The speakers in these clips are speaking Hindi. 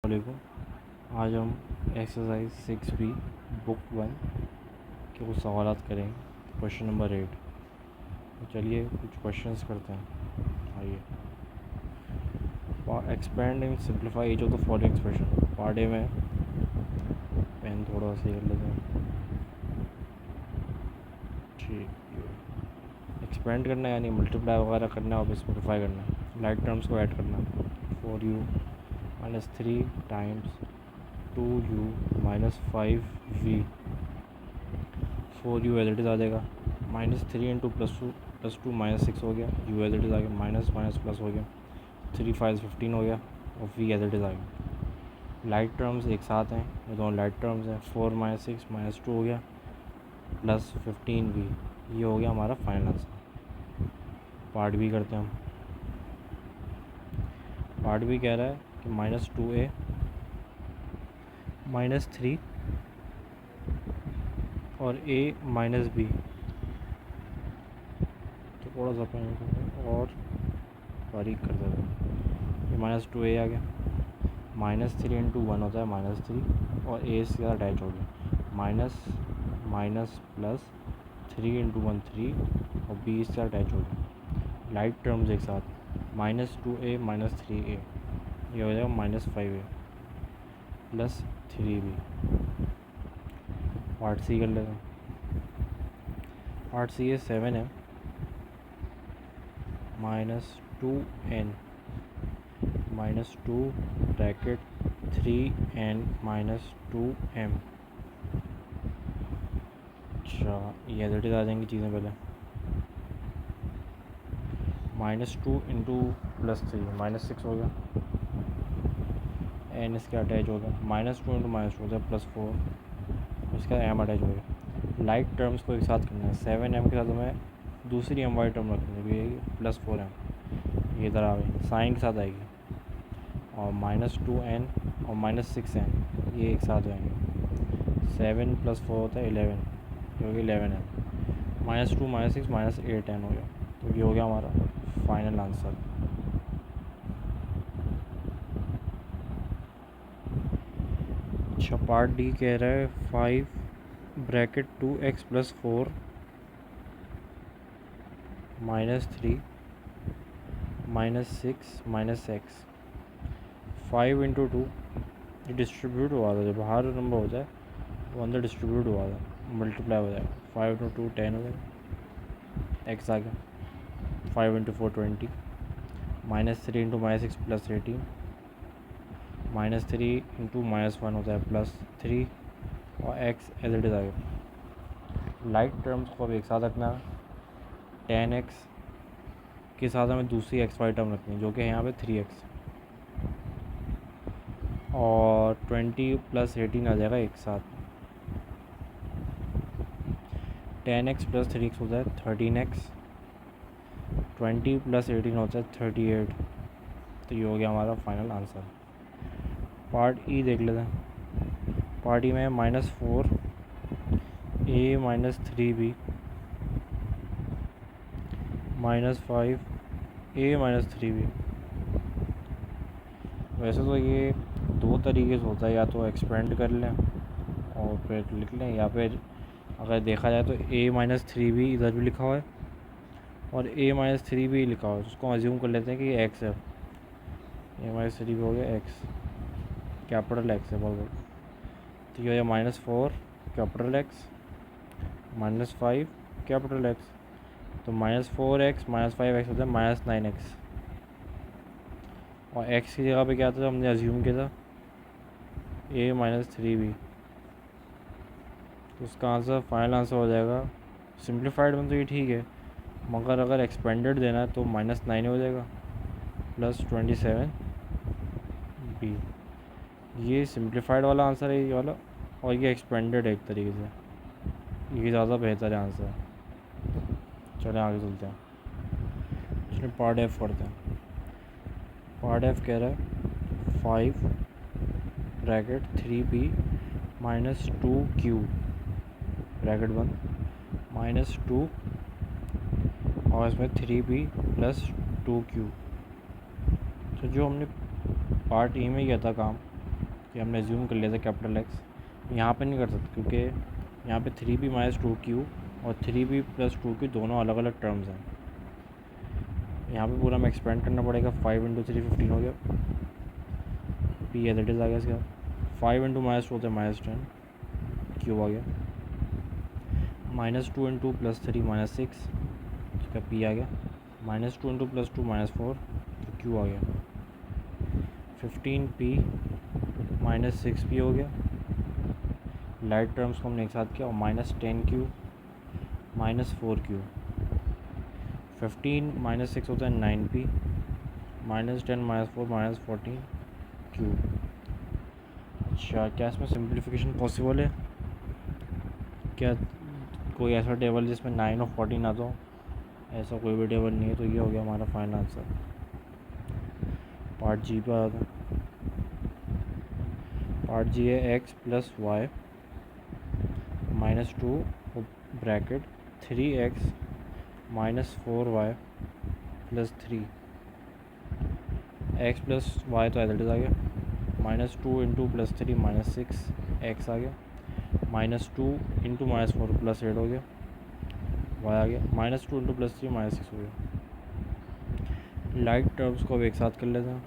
वालेकुम। आज हम एक्सरसाइज 6B बुक 1 के कुछ सवाल करेंगे। Question number 8। तो चलिए कुछ क्वेश्चंस करते हैं। आइए, expand and simplify each of the following expression. Part A में पेन थोड़ा सा कर लेते हैं। ठीक है, एक्सपेंड करना है यानी मल्टीप्लाई वगैरह करना है और सिंप्लीफाई करना है। लाइक टर्म्स को ऐड करना है। 4u minus 3 times 2u minus 5v। 4u as it is आ जाएगा। -3 इंटू +2 -6 हो गया। u एज इट इज़ आ गया। माइनस माइनस प्लस हो गया। 3 5 15 हो गया और v एज इट इज़ आ गया। लाइट टर्म्स एक साथ हैं, ये दोनों लाइट टर्म्स हैं। 4 -6 -2 हो गया प्लस 15v। ये हो गया हमारा फाइनल आंसर। पार्ट बी करते हैं हम। पार्ट बी कह रहा है कि -2a -3 और a -b। तो थोड़ा सा पेन और बारीक कर देते हैं। ये -2a आ गया। -3 इंटू 1 होता है -3 और a से ज़्यादा अटैच हो गया। माइनस माइनस प्लस 3 इंटू 1 3 और b से अटैच हो गया। लाइट टर्म्स एक साथ। -2a -3a, ये हो जाएगा -5a प्लस 3b। पार्ट सी कर लेते हैं। पार्ट सी है 7m -2n -2 bracket 3n -2m। अच्छा, ये एज इट इज़ आ जाएंगी चीज़ें पहले। -2 इंटू +3 -6 हो गया। n इसके अटैच हो गया। -2 इंटू -2 हो जाए +4, इसका m अटैच हो गया। लाइक टर्म्स को एक साथ करना है। 7m के साथ हमें दूसरी m वाई टर्म रखनी है, +4m। ये इधर आ गई, साइन के साथ आएगी। और -2n और -6n ये एक साथ आएंगे। 7 + 4 होता है 11, ये हो गया 11n। -2 -6 -8n हो गया। तो ये हो गया हमारा फाइनल आंसर। अच्छा, पार्ट डी कह रहा है 5 ब्रैकेट 2x + 4 -3 -6 -x। 5 इंटू 2 ये डिस्ट्रीब्यूट हुआ था, जब बाहर नंबर हो जाए वो अंदर डिस्ट्रीब्यूट हुआ था, मल्टीप्लाई हो जाएगा। 5 इंटू 2 10 हो जाएगा। x आ गया। 5 इंटू 4 20। -3 इंटू -6 + 18। -3 इंटू -1 होता है +3 और x एज इट इज़ आ गया। लाइट टर्म्स को अब एक साथ रखना है। 10x के साथ हमें दूसरी एक्स वाई टर्म रखनी है जो कि है यहाँ पे 3x, और 20 + 18 आ जाएगा एक साथ। 10x + 3x होता है 13x। 20 + 18 होता है 38। तो ये हो गया हमारा फाइनल आंसर। पार्ट ई देख लेते हैं। पार्ट ई में -4a -3b -5a -3b। वैसे तो ये दो तरीके से होता है, या तो एक्सपेंड कर लें और फिर लिख लें, या फिर अगर देखा जाए तो a -3b इधर भी लिखा हुआ है और a -3b लिखा हुआ है, तो उसको अज्यूम कर लेते हैं कि x है। a -3b हो गया x, कैपिटल x है बहुत। तो ये हो गया -4 कैपिटल x -5 कैपिटल x। तो -4x -5x होता है -9x। और x की जगह पे क्या था, हमने अज्यूम किया था a -3b। तो उसका आंसर फाइनल आंसर हो जाएगा। सिंप्लीफाइड में तो ये ठीक है, मगर अगर एक्सपेंडेड देना है तो -9 हो जाएगा +27b। ये सिंप्लीफाइड वाला आंसर है ये वाला, और ये एक्सपेंडेड है एक तरीके से। ये ज़्यादा बेहतर है आंसर। चलें आगे चलते हैं। चलिए पार्ट एफ पढ़ते हैं। पार्ट एफ कह रहा है 5 ब्रैकेट 3b -2q ब्रैकेट बंद -2 और इसमें 3b + 2q। तो जो हमने पार्ट ई में किया था काम, कि हमने एज्यूम कर लिया था कैपिटल एक्स। यहाँ पे नहीं कर सकते क्योंकि यहाँ पे 3b माइनस 2q और 3b प्लस 2q दोनों अलग अलग टर्म्स हैं। यहाँ पे पूरा हमें एक्सपेंड करना पड़ेगा। 5 इंटू 3 15 हो गया, पी एज इट इज़ आ गया इसका। 5 इंटू माइनस 2 होता है -10, क्यूब आ गया। -2 इंटू प्लस 3 -6, इसका पी आ गया। -2 इंटू प्लस 2 -4, तो क्यू आ गया। 15p -6p हो गया। लाइट टर्म्स को हमने एक साथ किया और -10q -4q। 15 -6 होता है 9p, -10 -4 -14q। अच्छा, क्या इसमें सिंप्लीफिकेशन पॉसिबल है? क्या कोई ऐसा टेबल जिसमें 9 और 14 आता हो? ऐसा कोई भी टेबल नहीं है, तो ये हो गया हमारा फाइनल आंसर। पार्ट जी पे आता है। पार्ट जी है x plus y -2 bracket 3x -4y plus 3। x plus y तो एज इट इज़ आ गया। -2 इंटू प्लस 3 -6x आ गया। -2 इंटू -4 प्लस 8 हो गया, y आ गया। -2 इंटू प्लस 3 -6 हो गया। लाइट टर्म्स को अब एक साथ कर लेते हैं।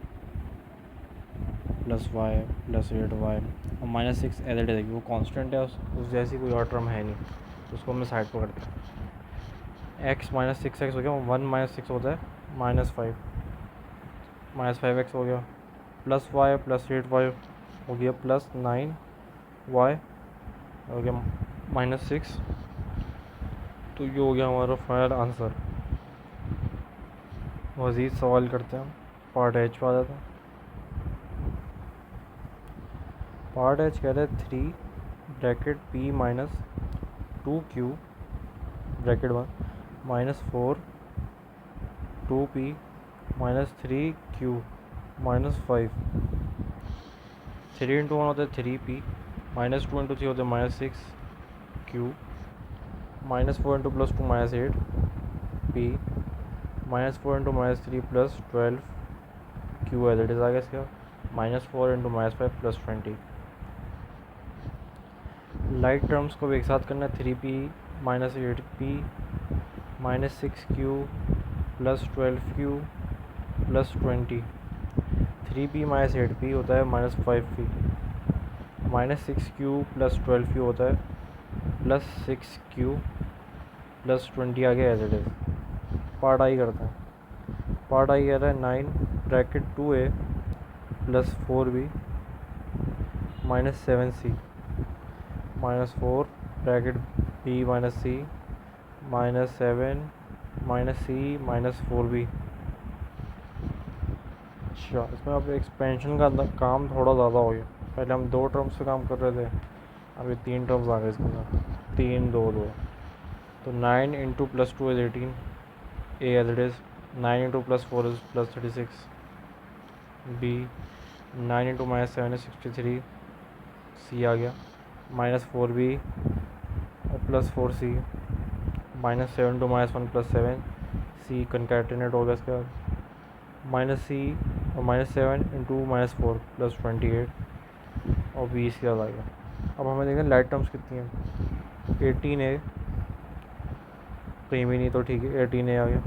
+y +8y और -6 एज इट इज़, वो कांस्टेंट है, उस जैसी कोई और टर्म है नहीं, तो उसको हमने साइड पर करते हैं। x -6x हो गया, 1 -6 होता है -5, -5x हो गया। +y +8y हो गया +9y हो गया -6। तो ये हो गया हमारा फाइनल आंसर। मज़ीद सवाल करते हैं हम। पार्ट एच पे आ जाते हैं। पार्ट एच कह रहे हैं 3 bracket p -2q bracket 1 -4 2p -3q -5। 3 into 1 होता है 3p, -2 इंटू 3 होता है -6q, -4 into +2 -8p, -4 into -3 +12q as it is आ गया इसका। -4 इंटू -5 +20। लाइट टर्म्स को भी एक साथ करना है। 3p -8p -6q +12q +20। 3p -8p होता है -5p, -6q +12q होता है +6q +20 आ गया as it is. Part I करते हैं। पार्ट आई कह रहा है 9 bracket 2a +4b -7c -4 bracket b -c -7 -c -4b। अच्छा, इसमें अब एक्सपेंशन का काम थोड़ा ज़्यादा हो गया। पहले हम 2 टर्म्स पे काम कर रहे थे, अभी 3 टर्म्स आ गए इसके अंदर। 3 2 2, तो 9 into +2 is 18 a as it is. 9 into +4 is +36 b। 9 into -7 is 63 c आ गया। -4b और +4c -7 इंटू -1 +7 c कंकैटिनेट हो गया इसके बाद। -c और -7 इंटू -4 +28 और 20 याद आ गया। अब हमें देखें लाइट टर्म्स कितनी हैं। 18a कहीं भी नहीं, तो ठीक है 18a आ गया।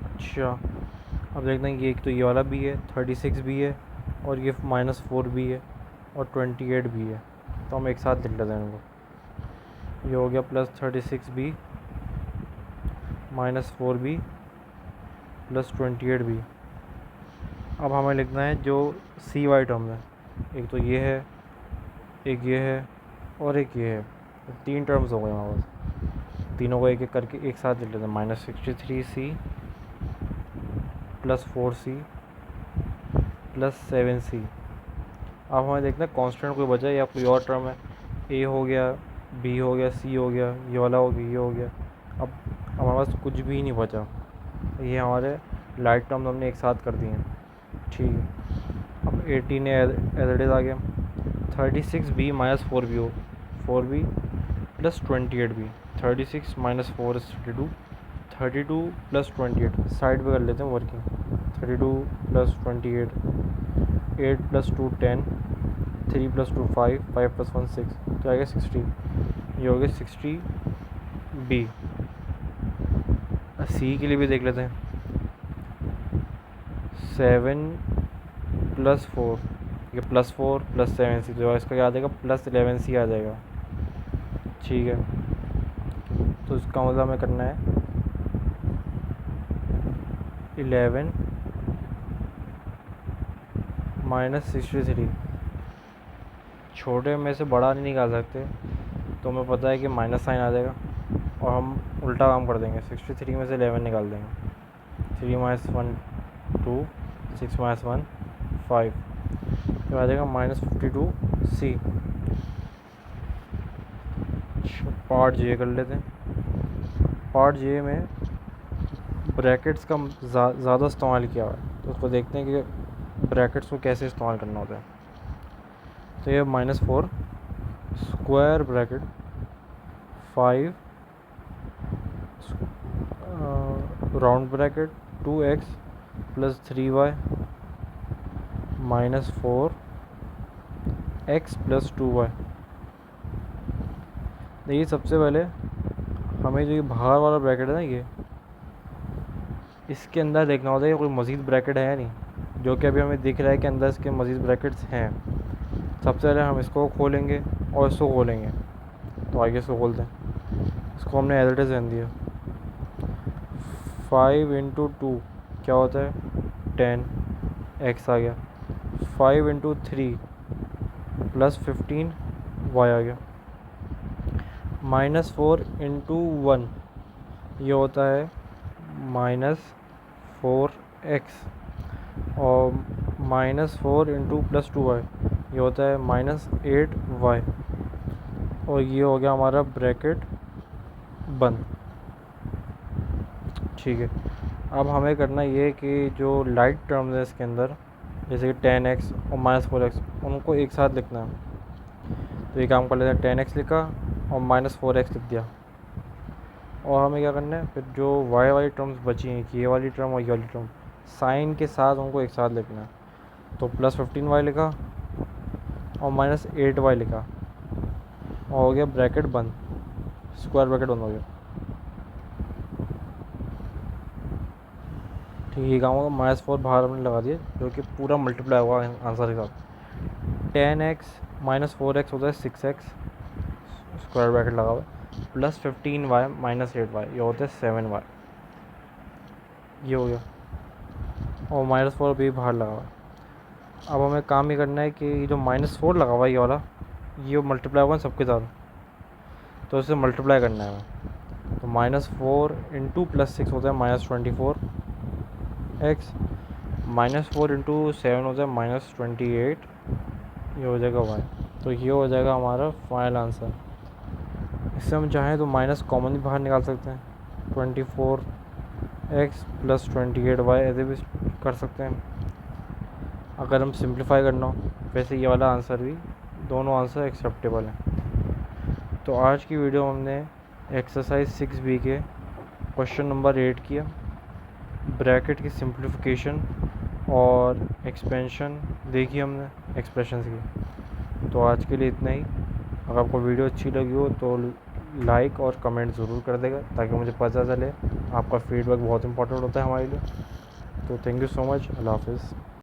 अच्छा, अब देखते हैं, ये एक तो ये वाला भी है, 36 भी है, और ये -4 भी है, और 28 भी है। तो हम एक साथ लिख लेते हैं इनको। ये हो गया +36b -4b +28b। अब हमें लिखना है जो सी वाई टर्म है। एक तो ये है, एक ये है, और एक ये है। 3 टर्म्स हो गए हमारे पास। तीनों को एक एक करके एक साथ लिख लेते हैं। -63c +4c +7c। अब हमें देखना है कांस्टेंट कोई बचा या कोई और टर्म है। ए हो गया, बी हो गया, सी हो गया, ये वाला हो गया, ये हो गया। अब हमारे पास कुछ भी नहीं बचा। ये हमारे लाइट टर्म हमने एक साथ कर दिए हैं। ठीक है, अब 18 एज इट इज़ आ गया। 36b -4b हो, 4b +28b। 36 -4 इज 32, 32 +28 साइड पे कर लेते हैं वर्किंग। 32 + 28 8 + 2 10, 3 + 2 5, 5 + 1 6, तो आएगा 60। ये हो गया 60B। सी के लिए भी देख लेते हैं। 7 + 4, ये +4 + 7C, तो इसका क्या आ जाएगा +11C आ जाएगा। ठीक है, तो इसका मतलब हमें करना है 11 - 63। छोटे में से बड़ा नहीं निकाल सकते, तो हमें पता है कि माइनस साइन आ जाएगा, और हम उल्टा काम कर देंगे। 63 में से 11 निकाल देंगे। 3 - 1 2, 6 - 1 5, तो आ जाएगा -52C। पार्ट जे कर लेते हैं। पार्ट जे में ब्रैकेट्स का ज़्यादा इस्तेमाल किया हुआ है, तो उसको देखते हैं कि ब्रैकेट्स को कैसे इस्तेमाल करना होता है। तो ये -4 square bracket 5 round bracket 2x + 3y -4x + 2y। देखिए, सबसे पहले हमें जो ये बाहर वाला ब्रैकेट है ना, ये इसके अंदर देखना होता है कि कोई मज़ीद ब्रैकेट है या नहीं, जो कि अभी हमें दिख रहा है कि अंदर इसके मज़ीद ब्रैकेट्स हैं। सबसे पहले हम इसको खोलेंगे और इसको खोलेंगे। तो आगे इसको खोलते हैं। इसको हमने एज इट इज़ रहने दिया। 5 × 2 क्या होता है 10x आ गया। 5 × 3 + 15y आ गया। -4 × 1 ये होता है -4x, और -4 × + 2y ये होता है -8y, और ये हो गया हमारा ब्रैकेट बंद। ठीक है, अब हमें करना ये कि जो लाइट टर्म्स है इसके अंदर, जैसे कि 10x और -4x, उनको एक साथ लिखना है। तो ये काम कर लेते हैं। 10x लिखा और -4x लिख दिया। और हमें क्या करना है, फिर जो y वाली टर्म्स बची हैं, ये वाली टर्म और ये वाली टर्म, साइन के साथ उनको एक साथ लिखना है। तो +15y लिखा और -8y लिखा, और हो गया ब्रैकेट बंद, स्क्वायर ब्रैकेट बंद हो गया। ठीक है, काम होगा। -4 बाहर हमने लगा दिया, जो कि पूरा मल्टीप्लाई हुआ आंसर के साथ। 10x - 4x होता है 6x, स्क्वायर ब्रैकेट लगा हुआ, +15y - 8y ये होता है 7y। ये हो गया, और -4 भी बाहर लगा हुआ है। अब हमें काम ये करना है कि जो -4 लगा हुआ है ये वाला, ये मल्टीप्लाई होगा सबके साथ, तो इसे मल्टीप्लाई करना है हमें। तो -4 × +6 होता है -24x, -4 × 7 होता है -28, ये हो जाएगा y। तो ये हो जाएगा हमारा फाइनल आंसर। इससे हम चाहें तो माइनस कॉमन भी बाहर निकाल सकते हैं। 24x + 28y ऐसे भी कर सकते हैं अगर हम सिंप्लीफाई करना हो। वैसे ये वाला आंसर भी, दोनों आंसर एक्सेप्टेबल हैं। तो आज की वीडियो में हमने एक्सरसाइज 6B के क्वेश्चन नंबर 8 किया, ब्रैकेट की सिंप्लीफिकेशन और एक्सपेंशन देखी हमने एक्सप्रेशंस की। तो आज के लिए इतना ही। अगर आपको वीडियो अच्छी लगी हो तो लाइक और कमेंट ज़रूर कर देगा, ताकि मुझे पता चले। आपका फीडबैक बहुत इंपॉर्टेंट होता है हमारे लिए। तो थैंक यू सो मच। अल्लाह हाफ़िज़।